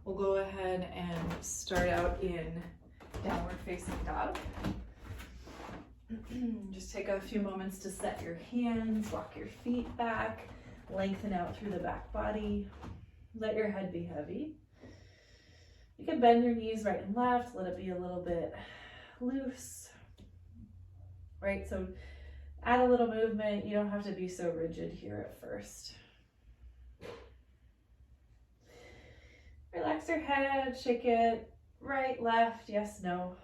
We'll go ahead and start out in downward facing dog. Just take a few moments to set your hands, walk your feet back, lengthen out through the back body. Let your head be heavy. You can bend your knees right and left, let it be a little bit loose. Right, so add a little movement. You don't have to be so rigid here at first. Relax your head, shake it right, left, yes, no.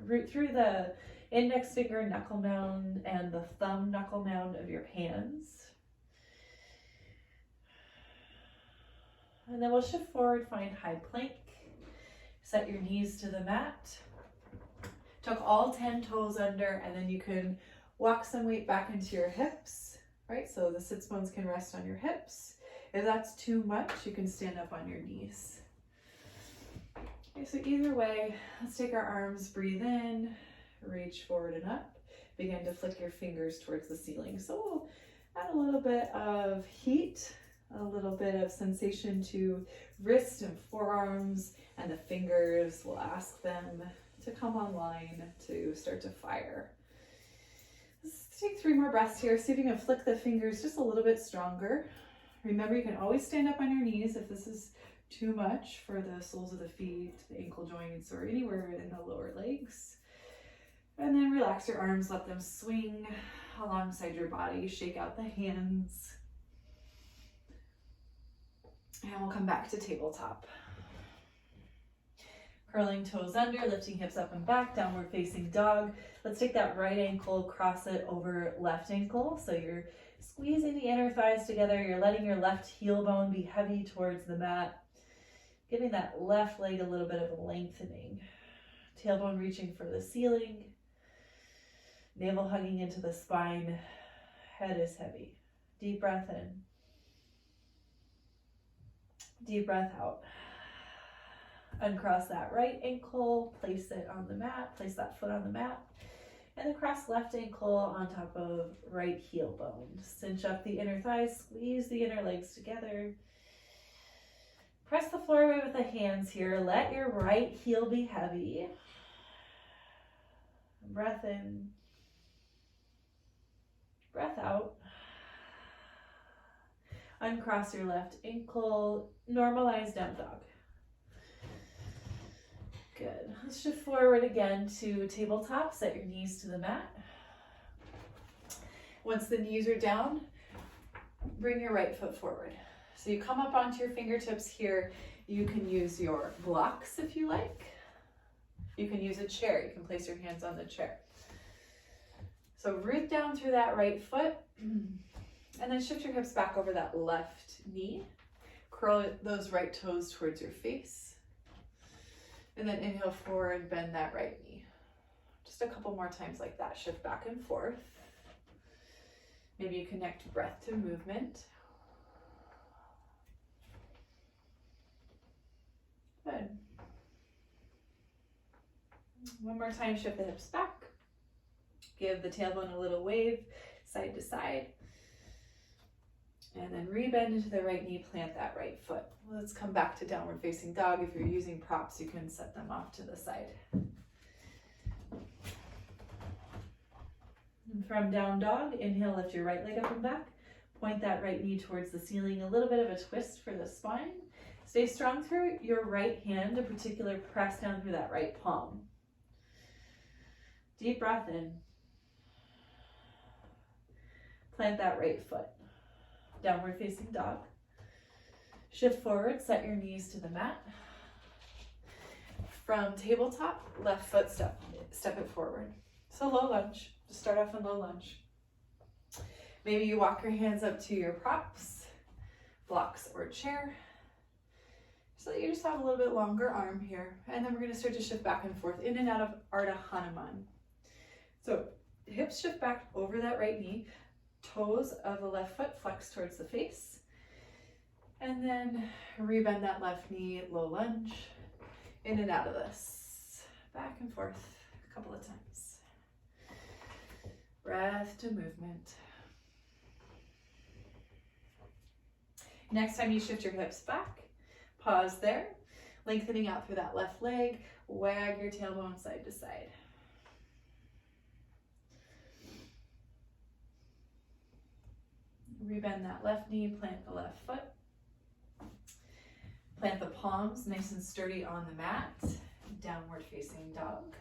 Root through the index finger knuckle mound and the thumb knuckle mound of your hands. And then we'll shift forward, find high plank. Set your knees to the mat. Tuck all 10 toes under, and then you can walk some weight back into your hips, right? So the sits bones can rest on your hips. If that's too much, you can stand up on your knees. Okay, so either way, let's take our arms, breathe in, reach forward and up. Begin to flick your fingers towards the ceiling. So we'll add a little bit of heat, a little bit of sensation to wrist and forearms, and the fingers. We'll ask them to come online to start to fire. Let's take 3 more breaths here. See if you can flick the fingers just a little bit stronger. Remember, you can always stand up on your knees if this is too much for the soles of the feet, the ankle joints, or anywhere in the lower legs. And then relax your arms, let them swing alongside your body. Shake out the hands. And we'll come back to tabletop. Curling toes under, lifting hips up and back, downward facing dog. Let's take that right ankle, cross it over left ankle. So you're squeezing the inner thighs together. You're letting your left heel bone be heavy towards the mat. Giving that left leg a little bit of a lengthening. Tailbone reaching for the ceiling. Navel hugging into the spine. Head is heavy. Deep breath in. Deep breath out. Uncross that right ankle, place it on the mat, place that foot on the mat, and then cross left ankle on top of right heel bone. Cinch up the inner thighs, squeeze the inner legs together. Press the floor away with the hands here. Let your right heel be heavy. Breath in. Breath out. Uncross your left ankle. Normalize down dog. Good. Let's shift forward again to tabletop. Set your knees to the mat. Once the knees are down, bring your right foot forward. So you come up onto your fingertips here. You can use your blocks if you like. You can use a chair. You can place your hands on the chair. So root down through that right foot and then shift your hips back over that left knee. Curl those right toes towards your face. And then inhale forward, bend that right knee. Just a couple more times like that. Shift back and forth. Maybe you connect breath to movement. Good. One more time, shift the hips back. Give the tailbone a little wave, side to side. And then rebend into the right knee, plant that right foot. Let's come back to downward facing dog. If you're using props, you can set them off to the side. And from down dog, inhale, lift your right leg up and back. Point that right knee towards the ceiling. A little bit of a twist for the spine. Stay strong through your right hand, in particular, press down through that right palm. Deep breath in. Plant that right foot. Downward facing dog. Shift forward, set your knees to the mat. From tabletop, left foot step it forward. So low lunge, just start off in low lunge. Maybe you walk your hands up to your props, blocks or chair, so that you just have a little bit longer arm here. And then we're gonna start to shift back and forth in and out of Arda Hanuman. So hips shift back over that right knee, toes of the left foot flex towards the face. And then rebend that left knee, low lunge, in and out of this. Back and forth a couple of times. Breath to movement. Next time you shift your hips back, pause there. Lengthening out through that left leg, wag your tailbone side to side. Rebend that left knee, plant the left foot. Plant the palms nice and sturdy on the mat. Downward facing dog.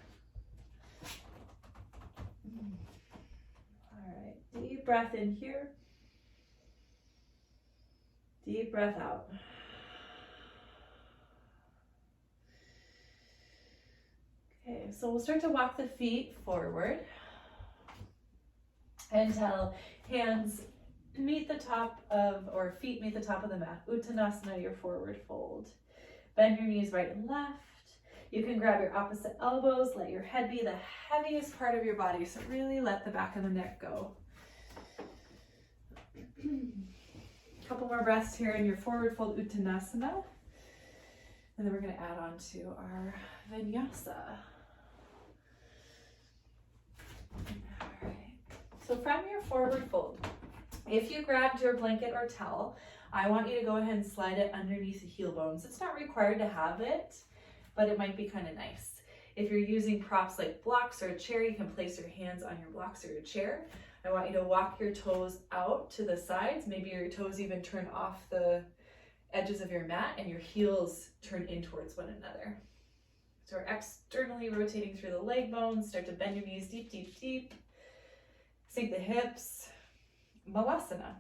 All right, deep breath in here. Deep breath out. Okay, so we'll start to walk the feet forward until hands meet the top of, or feet meet the top of the mat. Uttanasana, your forward fold. Bend your knees right and left. You can grab your opposite elbows, let your head be the heaviest part of your body, so really let the back of the neck go. Couple more breaths here in your forward fold Uttanasana. And then we're going to add on to our vinyasa. All right. So from your forward fold, if you grabbed your blanket or towel, I want you to go ahead and slide it underneath the heel bones. It's not required to have it, but it might be kind of nice. If you're using props like blocks or a chair, you can place your hands on your blocks or your chair. I want you to walk your toes out to the sides. Maybe your toes even turn off the edges of your mat and your heels turn in towards one another. So we're externally rotating through the leg bones. Start to bend your knees deep, deep, deep. Sink the hips. Muladhara.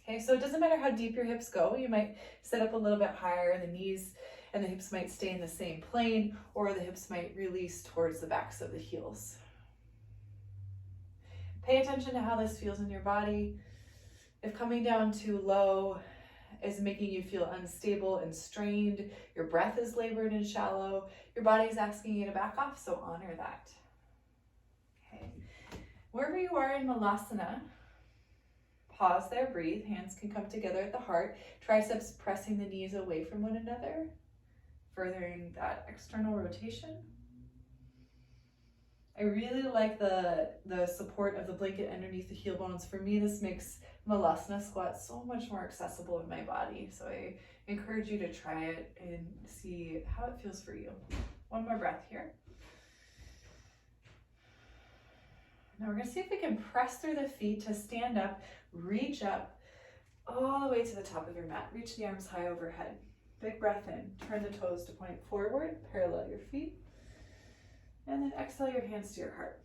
Okay, so it doesn't matter how deep your hips go. You might sit up a little bit higher, and the knees and the hips might stay in the same plane, or the hips might release towards the backs of the heels. Pay attention to how this feels in your body. If coming down too low is making you feel unstable and strained, your breath is labored and shallow, your body is asking you to back off, so honor that. Okay, wherever you are in Muladhara, pause there, breathe. Hands can come together at the heart. Triceps pressing the knees away from one another, furthering that external rotation. I really like the support of the blanket underneath the heel bones. For me, this makes Muladhara squat so much more accessible in my body. So I encourage you to try it and see how it feels for you. One more breath here. Now we're going to see if we can press through the feet to stand up, reach up all the way to the top of your mat. Reach the arms high overhead. Big breath in. Turn the toes to point forward, parallel your feet. And then exhale your hands to your heart.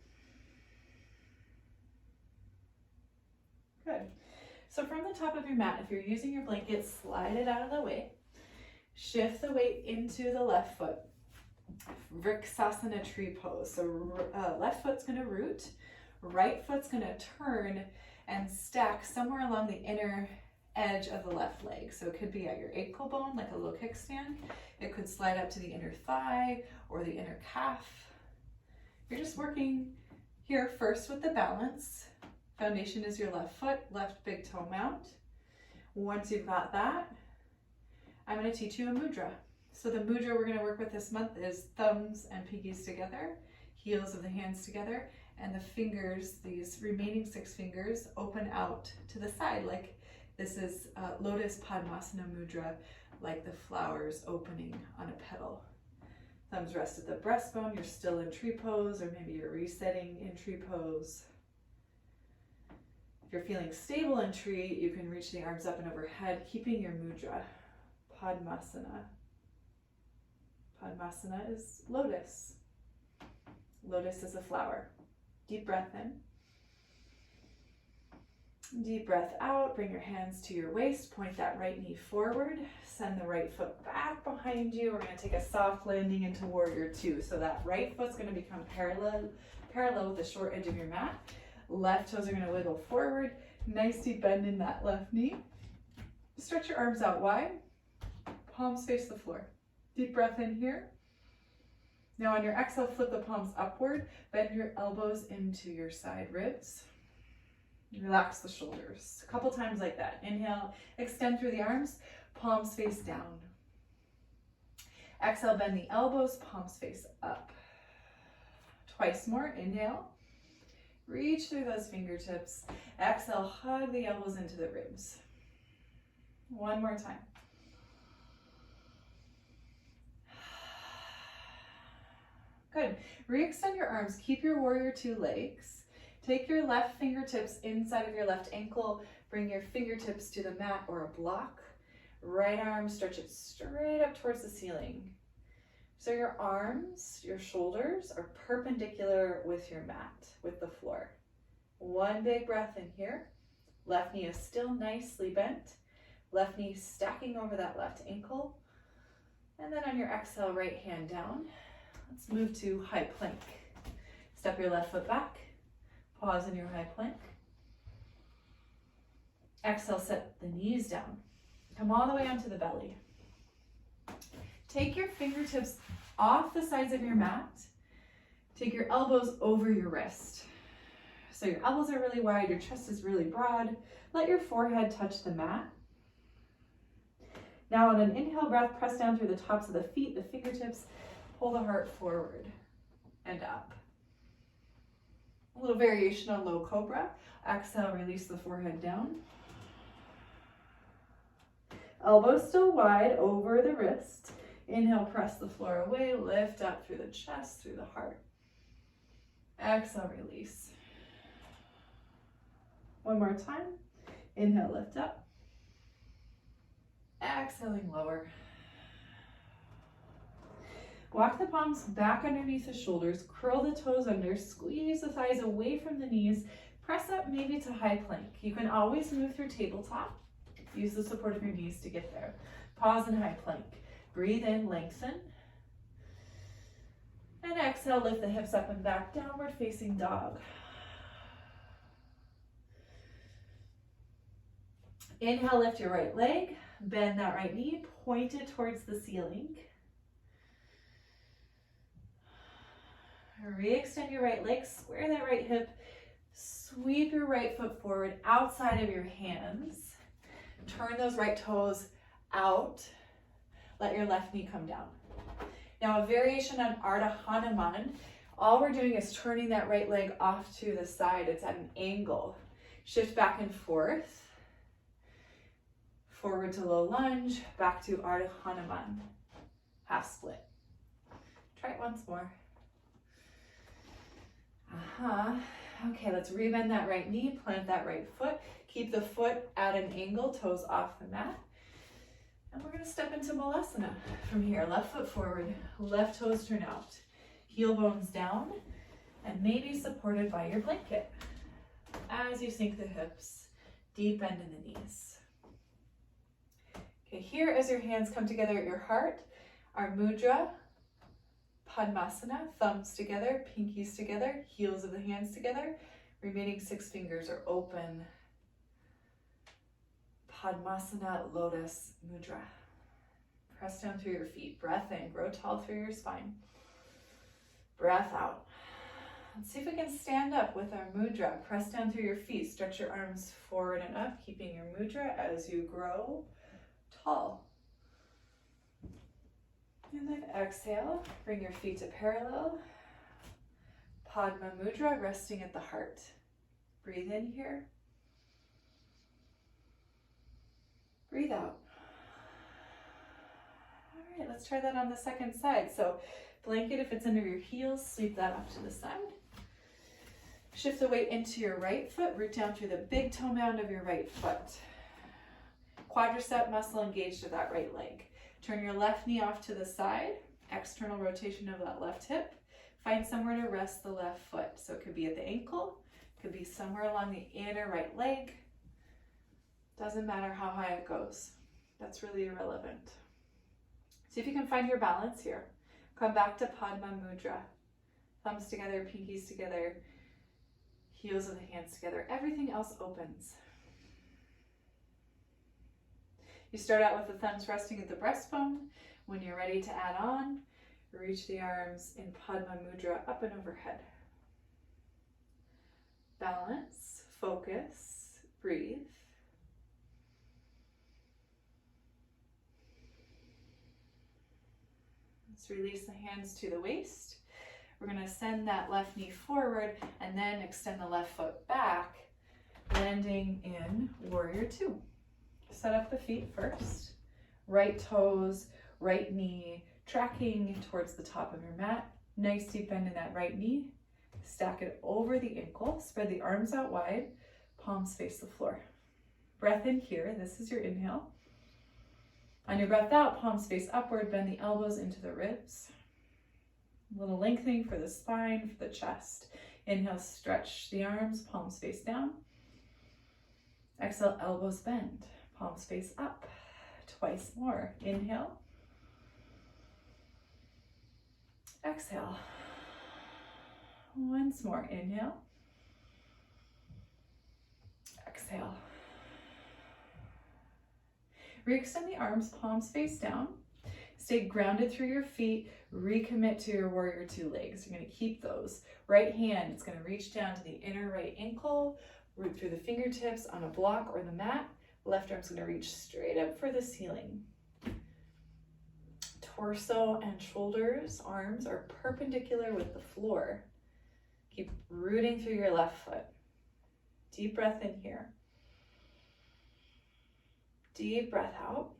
Good. So from the top of your mat, if you're using your blanket, slide it out of the way. Shift the weight into the left foot. Vriksasana tree pose. So left foot's going to root. Right foot's going to turn and stack somewhere along the inner edge of the left leg. So it could be at your ankle bone, like a low kickstand. It could slide up to the inner thigh or the inner calf. You're just working here first with the balance. Foundation is your left foot, left big toe mount. Once you've got that, I'm going to teach you a mudra. So the mudra we're going to work with this month is thumbs and pinkies together, heels of the hands together, and the fingers, these remaining 6 fingers, open out to the side, like this is Lotus Padmasana mudra, like the flowers opening on a petal. Thumbs rest at the breastbone, you're still in tree pose, or maybe you're resetting in tree pose. If you're feeling stable in tree, you can reach the arms up and overhead, keeping your mudra. Padmasana. Padmasana is lotus. Lotus is a flower. Deep breath in. Deep breath out. Bring your hands to your waist. Point that right knee forward. Send the right foot back behind you. We're going to take a soft landing into Warrior Two. So that right foot's going to become parallel with the short edge of your mat. Left toes are going to wiggle forward. Nice deep bend in that left knee. Stretch your arms out wide. Palms face the floor. Deep breath in here. Now on your exhale, flip the palms upward. Bend your elbows into your side ribs. Relax the shoulders. A couple times like that. Inhale, extend through the arms, palms face down. Exhale, bend the elbows, palms face up. Twice more. Inhale. Reach through those fingertips. Exhale, hug the elbows into the ribs. One more time. Good. Re-extend your arms. Keep your warrior two legs. Take your left fingertips inside of your left ankle. Bring your fingertips to the mat or a block. Right arm, stretch it straight up towards the ceiling. So your arms, your shoulders are perpendicular with your mat, with the floor. One big breath in here. Left knee is still nicely bent. Left knee stacking over that left ankle. And then on your exhale, right hand down. Let's move to high plank. Step your left foot back. Pause in your high plank. Exhale, set the knees down. Come all the way onto the belly. Take your fingertips off the sides of your mat. Take your elbows over your wrist. So your elbows are really wide, your chest is really broad. Let your forehead touch the mat. Now on an inhale breath, press down through the tops of the feet, the fingertips, pull the heart forward and up. A little variation on low cobra. Exhale, release the forehead down. Elbows still wide over the wrist. Inhale, press the floor away, lift up through the chest, through the heart. Exhale, release. One more time. Inhale, lift up. Exhaling, lower. Walk the palms back underneath the shoulders, curl the toes under, squeeze the thighs away from the knees, press up maybe to high plank. You can always move through tabletop. Use the support of your knees to get there. Pause in high plank. Breathe in, lengthen. And exhale, lift the hips up and back, downward facing dog. Inhale, lift your right leg, bend that right knee, point it towards the ceiling. Re-extend your right leg, square that right hip, sweep your right foot forward outside of your hands. Turn those right toes out. Let your left knee come down. Now a variation on Arda Padmasana, all we're doing is turning that right leg off to the side. It's at an angle. Shift back and forth. Forward to low lunge, back to Arda Padmasana. Half split. Try it once more. Okay, let's rebend that right knee, plant that right foot. Keep the foot at an angle, toes off the mat. And we're gonna step into Muladhara from here. Left foot forward, left toes turn out. Heel bones down, and maybe supported by your blanket. As you sink the hips, deep bend in the knees. Okay, here as your hands come together at your heart, our mudra, Padmasana, thumbs together, pinkies together, heels of the hands together, remaining 6 fingers are open. Padmasana, Lotus Mudra. Press down through your feet, breath in, grow tall through your spine. Breath out. Let's see if we can stand up with our mudra. Press down through your feet, stretch your arms forward and up, keeping your mudra as you grow tall. And then exhale, bring your feet to parallel. Padma Mudra, resting at the heart. Breathe in here. Breathe out. All right, let's try that on the second side. So blanket, if it's under your heels, sweep that off to the side. Shift the weight into your right foot, root down through the big toe mound of your right foot. Quadricep muscle engaged to that right leg. Turn your left knee off to the side, external rotation of that left hip. Find somewhere to rest the left foot. So it could be at the ankle, could be somewhere along the inner right leg. Doesn't matter how high it goes. That's really irrelevant. See if you can find your balance here. Come back to Padma Mudra. Thumbs together, pinkies together, heels of the hands together. Everything else opens. You start out with the thumbs resting at the breastbone. When you're ready to add on, reach the arms in Padma Mudra up and overhead. Balance, focus, breathe. Let's release the hands to the waist. We're going to send that left knee forward and then extend the left foot back, landing in Warrior Two. Set up the feet first. Right toes, right knee, tracking towards the top of your mat. Nice deep bend in that right knee. Stack it over the ankle. Spread the arms out wide. Palms face the floor. Breath in here. This is your inhale. On your breath out, palms face upward. Bend the elbows into the ribs. A little lengthening for the spine, for the chest. Inhale, stretch the arms. Palms face down. Exhale, elbows bend. Palms face up. Twice more. Inhale. Exhale. Once more. Inhale. Exhale. Re-extend the arms, palms face down. Stay grounded through your feet. Recommit to your warrior two legs. You're going to keep those. Right hand, it's going to reach down to the inner right ankle, root through the fingertips on a block or the mat. Left arm's going to reach straight up for the ceiling. Torso and shoulders, arms are perpendicular with the floor. Keep rooting through your left foot. Deep breath in here. Deep breath out.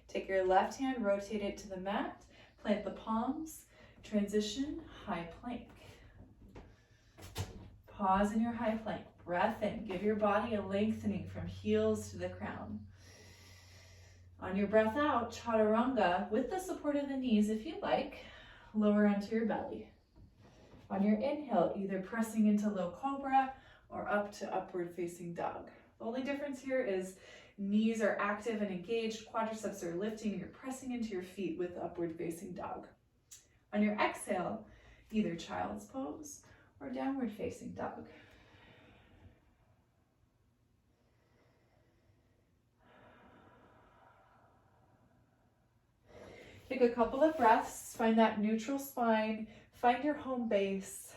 Take your left hand, rotate it to the mat, plant the palms, transition, high plank. Pause in your high plank. Breath in. Give your body a lengthening from heels to the crown. On your breath out, chaturanga with the support of the knees if you like, lower onto your belly. On your inhale, either pressing into low cobra or up to upward facing dog. The only difference here is knees are active and engaged, quadriceps are lifting, and you're pressing into your feet with upward facing dog. On your exhale, either child's pose or downward facing dog. Take a couple of breaths, find that neutral spine, find your home base.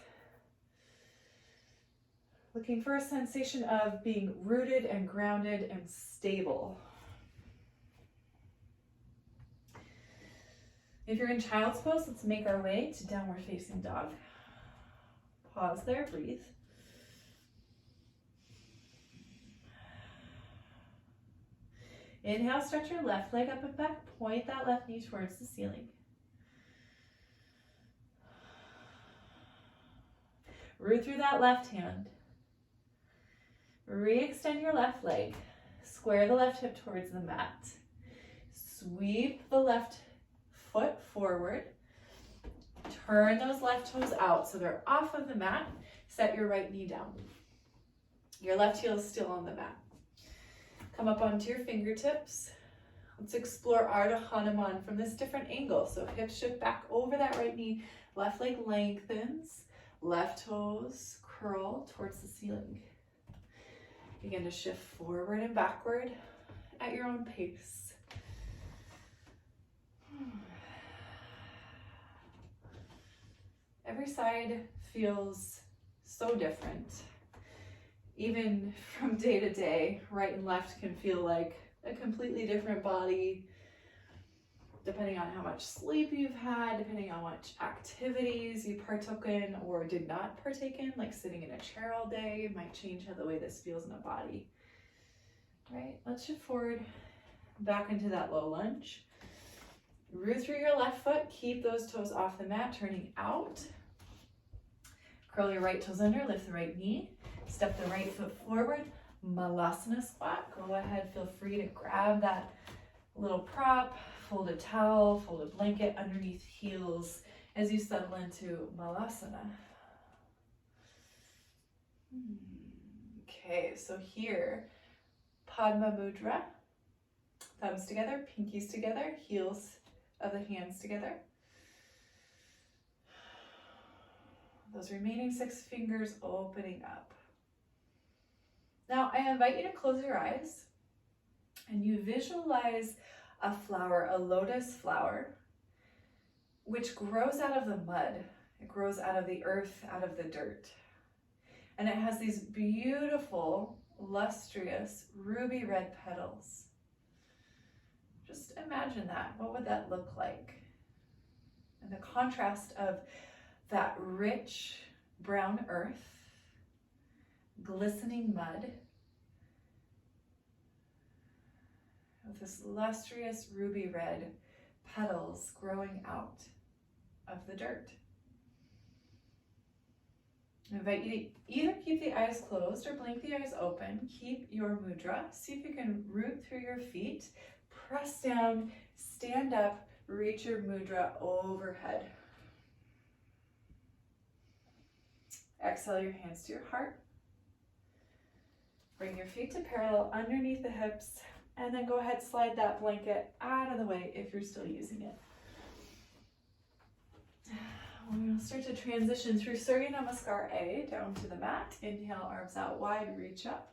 Looking for a sensation of being rooted and grounded and stable. If you're in child's pose, let's make our way to downward facing dog. Pause there, breathe. Inhale, stretch your left leg up and back. Point that left knee towards the ceiling. Root through that left hand. Re-extend your left leg. Square the left hip towards the mat. Sweep the left foot forward. Turn those left toes out so they're off of the mat. Set your right knee down. Your left heel is still on the mat. Come up onto your fingertips. Let's explore Arda Padmasana from this different angle. So hips shift back over that right knee. Left leg lengthens. Left toes curl towards the ceiling. Begin to shift forward and backward at your own pace. Every side feels so different. Even from day to day, right and left can feel like a completely different body, depending on how much sleep you've had, depending on what activities you partook in or did not partake in, like sitting in a chair all day, it might change how the way this feels in the body. Right, let's shift forward, back into that low lunge. Root through your left foot, keep those toes off the mat, turning out. Curl your right toes under, lift the right knee. Step the right foot forward, Muladhara squat. Go ahead, feel free to grab that little prop, fold a towel, fold a blanket underneath heels as you settle into Muladhara. Okay, so here, Padma Mudra. Thumbs together, pinkies together, heels of the hands together. Those remaining 6 fingers opening up. Now, I invite you to close your eyes and you visualize a flower, a lotus flower, which grows out of the mud. It grows out of the earth, out of the dirt. And it has these beautiful, lustrous, ruby red petals. Just imagine that. What would that look like? And the contrast of that rich brown earth, glistening mud, with this lustrous ruby red petals growing out of the dirt. I invite you to either keep the eyes closed or blink the eyes open. Keep your mudra. See if you can root through your feet, press down, stand up, reach your mudra overhead. Exhale your hands to your heart. Bring your feet to parallel underneath the hips, and then go ahead, slide that blanket out of the way if you're still using it. We're going to start to transition through Surya Namaskar A down to the mat. Inhale, arms out wide, reach up.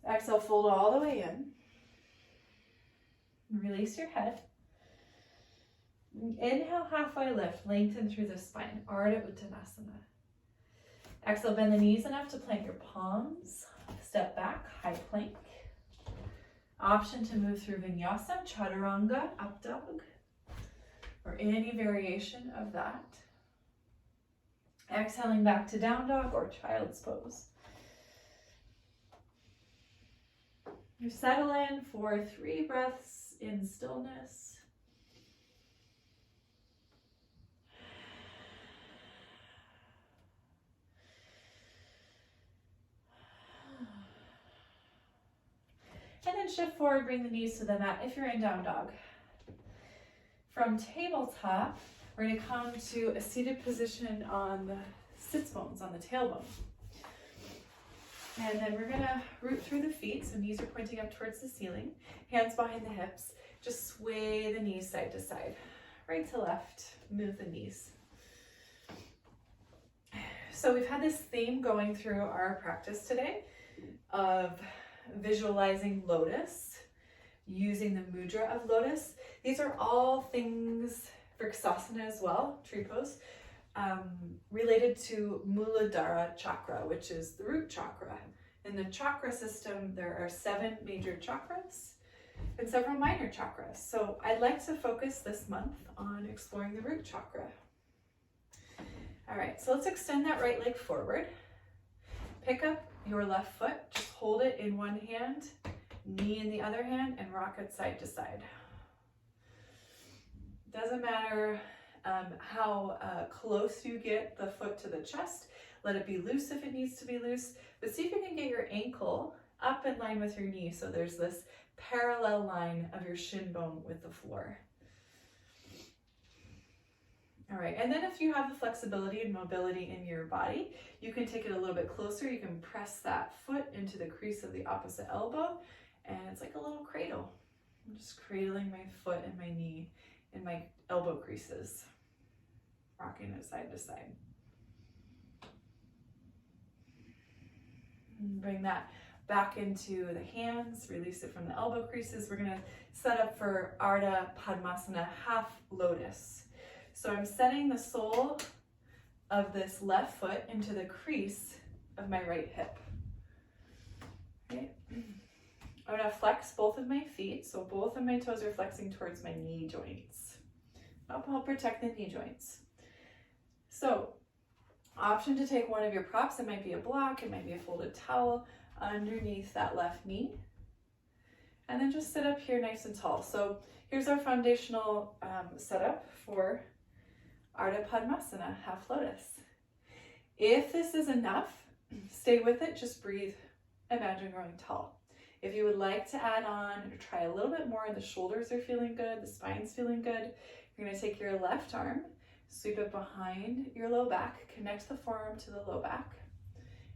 Exhale, fold all the way in. Release your head. Inhale, halfway lift, lengthen through the spine, Arda Padmasana. Exhale, bend the knees enough to plant your palms. Step back, high plank. Option to move through Vinyasa, Chaturanga, up dog, or any variation of that. Exhaling back to down dog or child's pose. You settle in for 3 breaths in stillness. And then shift forward, bring the knees to the mat if you're in down dog. From tabletop, we're going to come to a seated position on the sits bones, on the tailbone. And then we're going to root through the feet, so knees are pointing up towards the ceiling, hands behind the hips. Just sway the knees side to side, right to left, move the knees. So we've had this theme going through our practice today of visualizing lotus, using the mudra of lotus. These are all things, Vrksasana as well, tree pose, related to Muladhara chakra, which is the root chakra. In the chakra system, there are 7 major chakras and several minor chakras. So I'd like to focus this month on exploring the root chakra. All right, so let's extend that right leg forward. Pick up your left foot, just hold it in one hand, knee in the other hand, and rock it side to side. Doesn't matter how close you get the foot to the chest. Let it be loose if it needs to be loose, but see if you can get your ankle up in line with your knee, so there's this parallel line of your shin bone with the floor. All right, and then if you have the flexibility and mobility in your body, you can take it a little bit closer. You can press that foot into the crease of the opposite elbow, and it's like a little cradle. I'm just cradling my foot and my knee in my elbow creases, rocking it side to side. And bring that back into the hands, release it from the elbow creases. We're gonna set up for Arda Padmasana, half lotus. So I'm setting the sole of this left foot into the crease of my right hip. Okay. I'm gonna flex both of my feet, so both of my toes are flexing towards my knee joints. I'll protect the knee joints. So, option to take one of your props. It might be a block, it might be a folded towel underneath that left knee. And then just sit up here nice and tall. So here's our foundational setup for Arda Padmasana, half lotus. If this is enough, stay with it, just breathe, imagine growing tall. If you would like to add on or try a little bit more, the shoulders are feeling good, the spine's feeling good, you're gonna take your left arm, sweep it behind your low back, connect the forearm to the low back,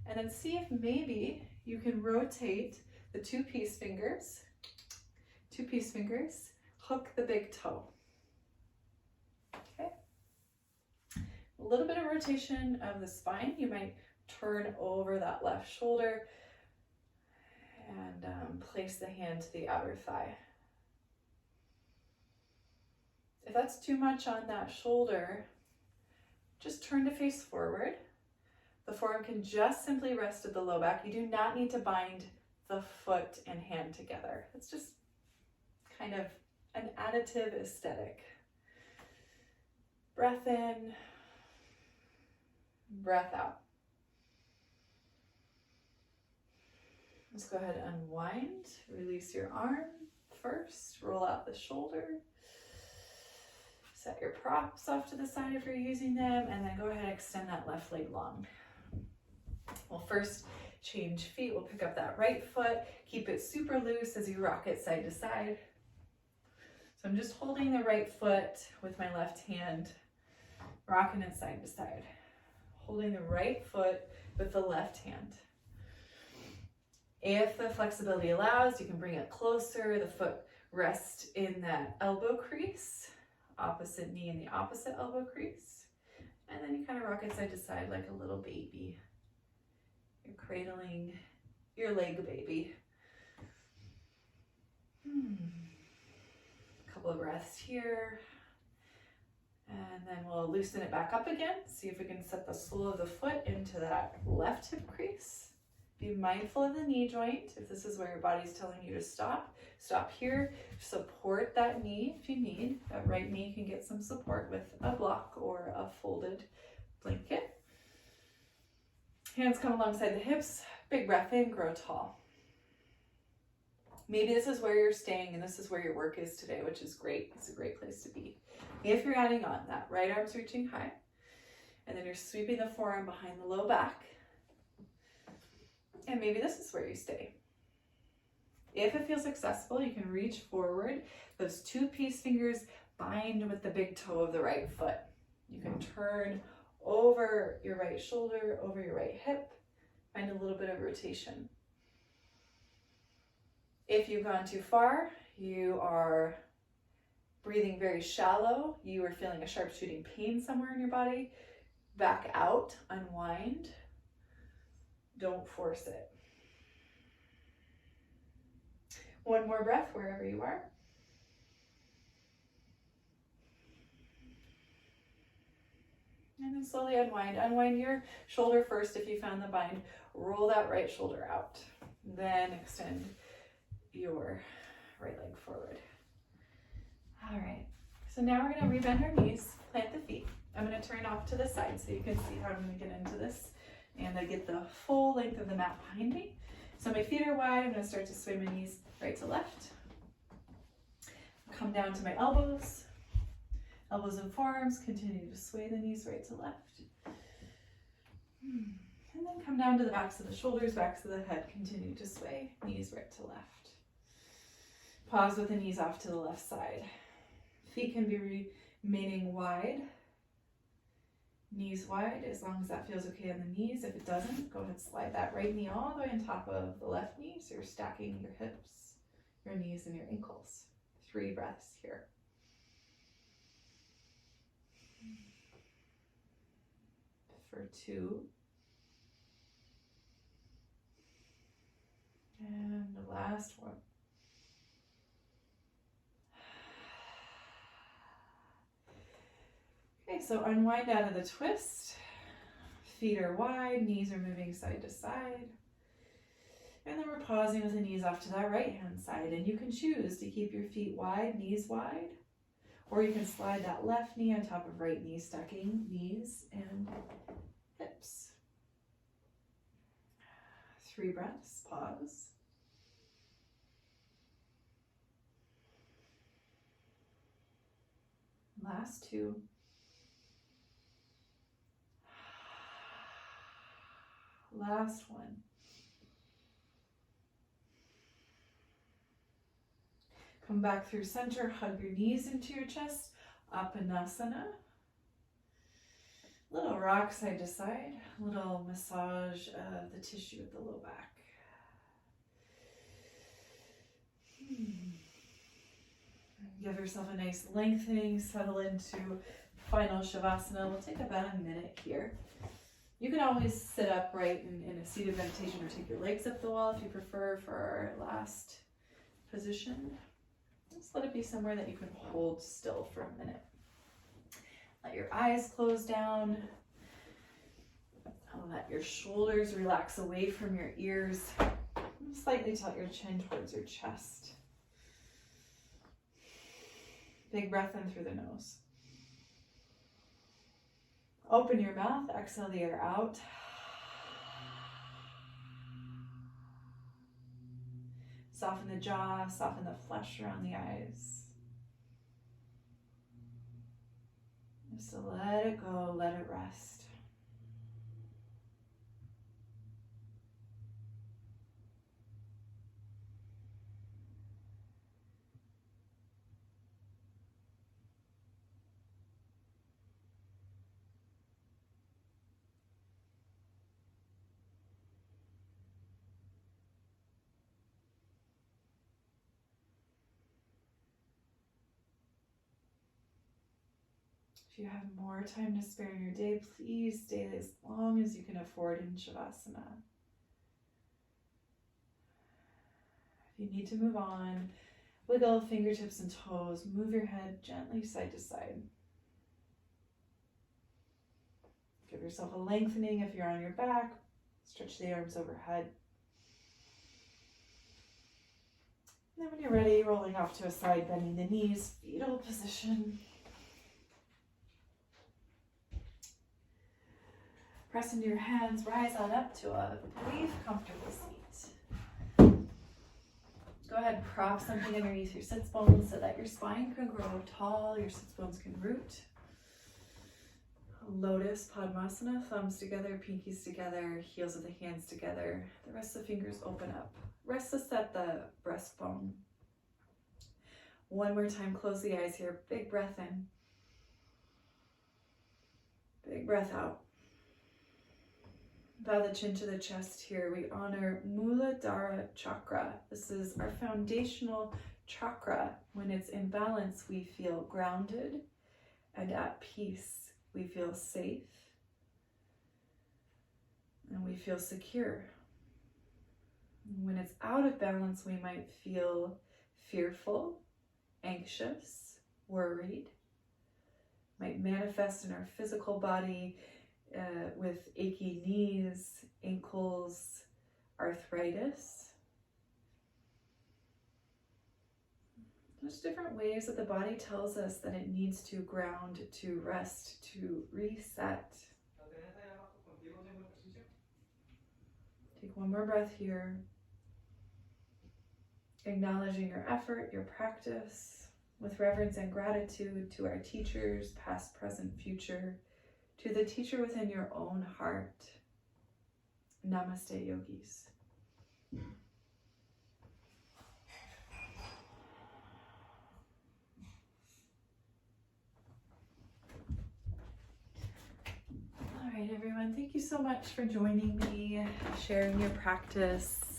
and then see if maybe you can rotate the two piece fingers, hook the big toe. Okay. A little bit of rotation of the spine. You might turn over that left shoulder and place the hand to the outer thigh. If that's too much on that shoulder, just turn to face forward. The forearm can just simply rest at the low back. You do not need to bind the foot and hand together. It's just kind of an additive aesthetic. Breath in, breath out. Let's go ahead and unwind, release your arm, first. Roll out the shoulder. Set your props off to the side if you're using them, and then go ahead and extend that left leg long. We'll first change feet. We'll pick up that right foot. Keep it super loose as you rock it side to side. So I'm just holding the right foot with my left hand, rocking it side to side. Holding the right foot with the left hand. If the flexibility allows, you can bring it closer. The foot rests in that elbow crease, opposite knee in the opposite elbow crease. And then you kind of rock it side to side like a little baby. You're cradling your leg baby. A couple of breaths here. And then we'll loosen it back up again. See if we can set the sole of the foot into that left hip crease. Be mindful of the knee joint. If this is where your body's telling you to stop, stop here. Support that knee if you need. That right knee can get some support with a block or a folded blanket. Hands come alongside the hips. Big breath in, grow tall. Maybe this is where you're staying and this is where your work is today, which is great. It's a great place to be. If you're adding on, that right arm's reaching high, and then you're sweeping the forearm behind the low back, and maybe this is where you stay. If it feels accessible, you can reach forward. Those two peace fingers bind with the big toe of the right foot. You can turn over your right shoulder, over your right hip, find a little bit of rotation. If you've gone too far, you are breathing very shallow, you are feeling a sharp shooting pain somewhere in your body, back out, unwind. Don't force it. One more breath wherever you are. And then slowly unwind. Unwind your shoulder first if you found the bind. Roll that right shoulder out. Then extend your right leg forward. All right, so now we're going to rebend our knees, plant the feet. I'm going to turn off to the side so you can see how I'm going to get into this. And I get the full length of the mat behind me. So my feet are wide. I'm going to start to sway my knees right to left. Come down to my elbows. Elbows and forearms continue to sway the knees right to left. And then come down to the backs of the shoulders, backs of the head. Continue to sway, knees right to left. Pause with the knees off to the left side. Feet can be remaining wide. Knees wide, as long as that feels okay on the knees. If it doesn't, go ahead and slide that right knee all the way on top of the left knee. So you're stacking your hips, your knees, and your ankles. 3 breaths here. For 2. And the last one. Okay, so unwind out of the twist. Feet are wide, knees are moving side to side. And then we're pausing with the knees off to that right hand side. And you can choose to keep your feet wide, knees wide, or you can slide that left knee on top of right knee, stacking knees and hips. 3 breaths, pause. Last 2. Last 1. Come back through center, hug your knees into your chest, Artapadmasana. Little rock side to side, little massage of the tissue of the low back. Give yourself a nice lengthening, settle into final Shavasana. We'll take about a minute here. You can always sit upright in a seated meditation or take your legs up the wall if you prefer for our last position. Just let it be somewhere that you can hold still for a minute. Let your eyes close down. Let your shoulders relax away from your ears. Slightly tilt your chin towards your chest. Big breath in through the nose. Open your mouth, exhale the air out. Soften the jaw, soften the flesh around the eyes. Just to let it go, let it rest. If you have more time to spare in your day, please stay as long as you can afford in Shavasana. If you need to move on, wiggle fingertips and toes, move your head gently side to side. Give yourself a lengthening if you're on your back, stretch the arms overhead. And then when you're ready, rolling off to a side, bending the knees, fetal position. Press into your hands, rise on up to a brief, comfortable seat. Go ahead and prop something underneath your sits bones so that your spine can grow tall, your sits bones can root. Lotus Padmasana, thumbs together, pinkies together, heels of the hands together. The rest of the fingers open up. Rest to set the breastbone. One more time, close the eyes here. Big breath in. Big breath out. Bow the chin to the chest here. We honor Muladhara Chakra. This is our foundational chakra. When it's in balance, we feel grounded and at peace. We feel safe and we feel secure. When it's out of balance, we might feel fearful, anxious, worried. Might manifest in our physical body with achy knees, ankles, arthritis. There's different ways that the body tells us that it needs to ground, to rest, to reset. Take one more breath here. Acknowledging your effort, your practice, with reverence and gratitude to our teachers, past, present, future, to the teacher within your own heart. Namaste, yogis. All right, everyone, thank you so much for joining me, sharing your practice.